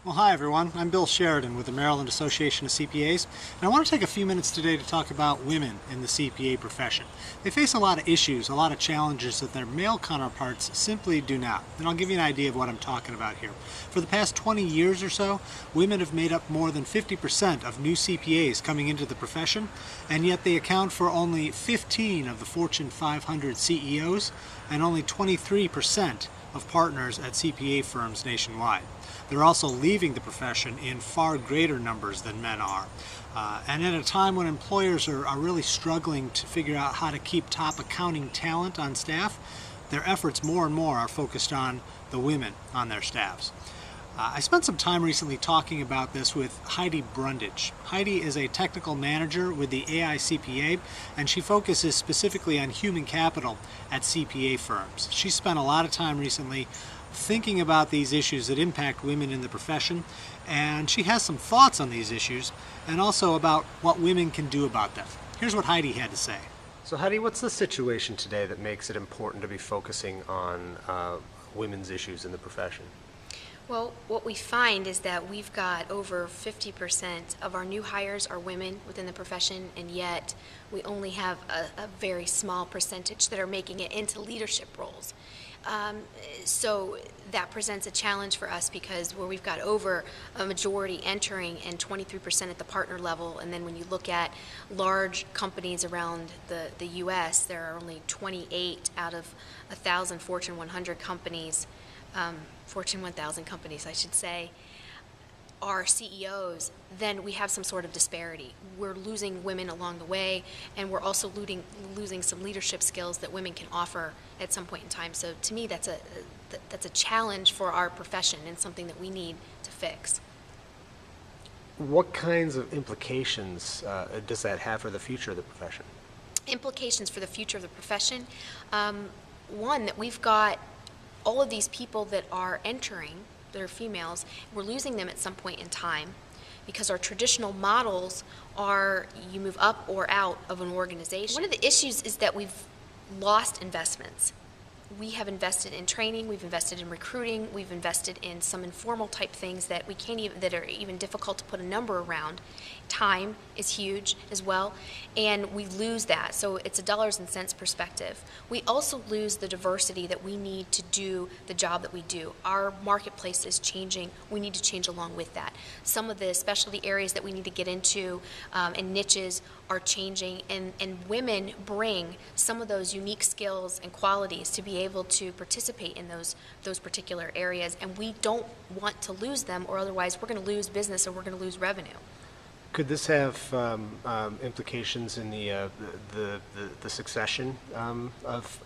Well, hi everyone. I'm Bill Sheridan with the Maryland Association of CPAs, and I want to take a few minutes today to talk about women in the CPA profession. They face a lot of issues, a lot of challenges that their male counterparts simply do not. And I'll give you an idea of what I'm talking about here. For the past 20 years or so, women have made up more than 50% of new CPAs coming into the profession, and yet they account for only 15 of the Fortune 500 CEOs and only 23% of partners at CPA firms nationwide. They're also leaving the profession in far greater numbers than men are. And at a time when employers are really struggling to figure out how to keep top accounting talent on staff, their efforts more and more are focused on the women on their staffs. I spent some time recently talking about this with Heidi Brundage. Heidi is a technical manager with the AICPA, and she focuses specifically on human capital at CPA firms. She spent a lot of time recently thinking about these issues that impact women in the profession, and she has some thoughts on these issues and also about what women can do about them. Here's what Heidi had to say. So Heidi, what's the situation today that makes it important to be focusing on women's issues in the profession? Well, what we find is that we've got over 50% of our new hires are women within the profession, and yet we only have a very small percentage that are making it into leadership roles. So that presents a challenge for us because where we've got over a majority entering and 23% at the partner level, and then when you look at large companies around the U.S., there are only 28 out of 1,000 Fortune 100 companies, Fortune 1,000 companies, I should say, are CEOs, then we have some sort of disparity. We're losing women along the way, and we're also losing some leadership skills that women can offer at some point in time. So to me, that's a challenge for our profession and something that we need to fix. What kinds of implications does that have for the future of the profession? Implications for the future of the profession. One, that we've got all of these people that are entering, that are females, we're losing them at some point in time because our traditional models are you move up or out of an organization. One of the issues is that we've lost investments. We have invested in training, we've invested in recruiting, we've invested in some informal type things that we can't even, that are even difficult to put a number around. Time is huge as well, and we lose that. So it's a dollars and cents perspective. We also lose the diversity that we need to do the job that we do. Our marketplace is changing. We need to change along with that. Some of the specialty areas that we need to get into and niches are changing, and women bring some of those unique skills and qualities to be able to participate in those particular areas, and we don't want to lose them, or otherwise we're going to lose business or we're going to lose revenue. Could this have implications in the succession of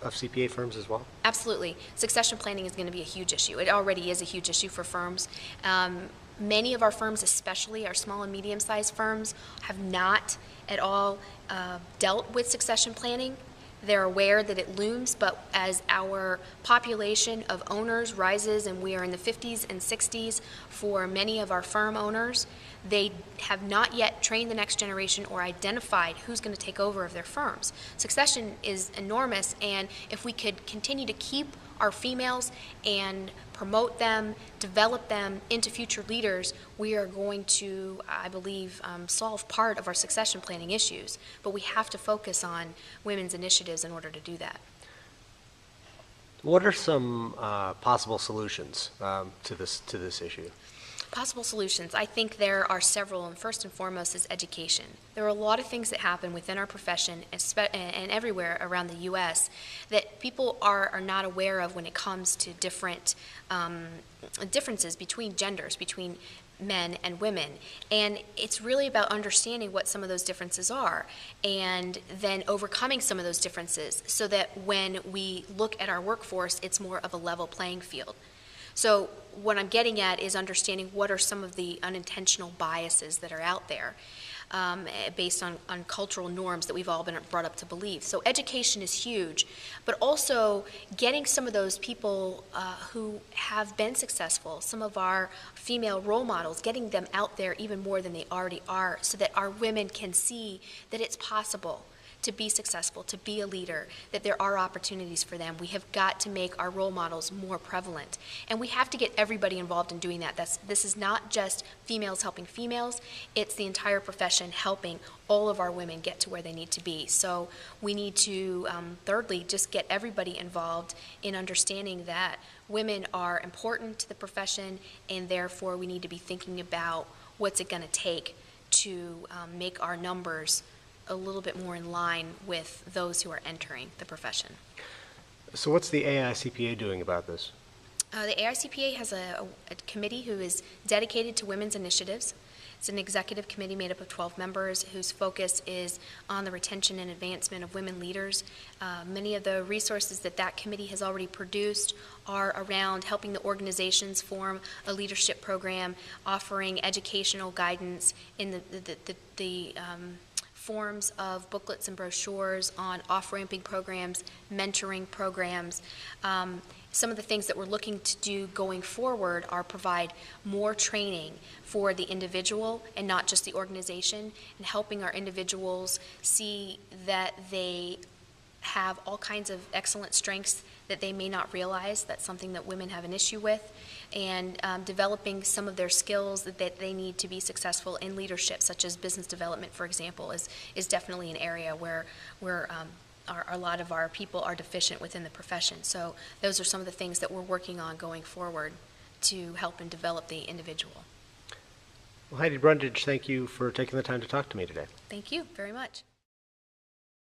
CPA firms as well? Absolutely. Succession planning is going to be a huge issue. It already is a huge issue for firms. Many of our firms, especially our small and medium-sized firms, have not at all dealt with succession planning. They're aware that it looms, but as our population of owners rises, and we are in the 50s and 60s for many of our firm owners, they have not yet trained the next generation or identified who's going to take over of their firms. Succession is enormous, and if we could continue to keep our females and promote them, develop them into future leaders, we are going to, I believe, solve part of our succession planning issues. But we have to focus on women's initiatives in order to do that. What are some possible solutions to this issue? Possible solutions. I think there are several, and first and foremost is education. There are a lot of things that happen within our profession and everywhere around the U.S. that people are not aware of when it comes to different differences between genders, between men and women. And it's really about understanding what some of those differences are and then overcoming some of those differences so that when we look at our workforce, it's more of a level playing field. So what I'm getting at is understanding what are some of the unintentional biases that are out there based on cultural norms that we've all been brought up to believe. So education is huge, but also getting some of those people who have been successful, some of our female role models, getting them out there even more than they already are so that our women can see that it's possible to be successful, to be a leader, that there are opportunities for them. We have got to make our role models more prevalent. And we have to get everybody involved in doing that. This is not just females helping females, it's the entire profession helping all of our women get to where they need to be. So we need to, thirdly, just get everybody involved in understanding that women are important to the profession, and therefore we need to be thinking about what's it going to take to make our numbers a little bit more in line with those who are entering the profession. So what's the AICPA doing about this? The AICPA has a committee who is dedicated to women's initiatives. It's an executive committee made up of 12 members whose focus is on the retention and advancement of women leaders. Many of the resources that that committee has already produced are around helping the organizations form a leadership program, offering educational guidance in the forms of booklets and brochures on off-ramping programs, mentoring programs. Some of the things that we're looking to do going forward are provide more training for the individual and not just the organization, and helping our individuals see that they have all kinds of excellent strengths that they may not realize. That's something that women have an issue with, and developing some of their skills that they need to be successful in leadership, such as business development, for example, is definitely an area where a lot of our people are deficient within the profession. So those are some of the things that we're working on going forward to help and develop the individual. Well, Heidi Brundage, thank you for taking the time to talk to me today. Thank you very much.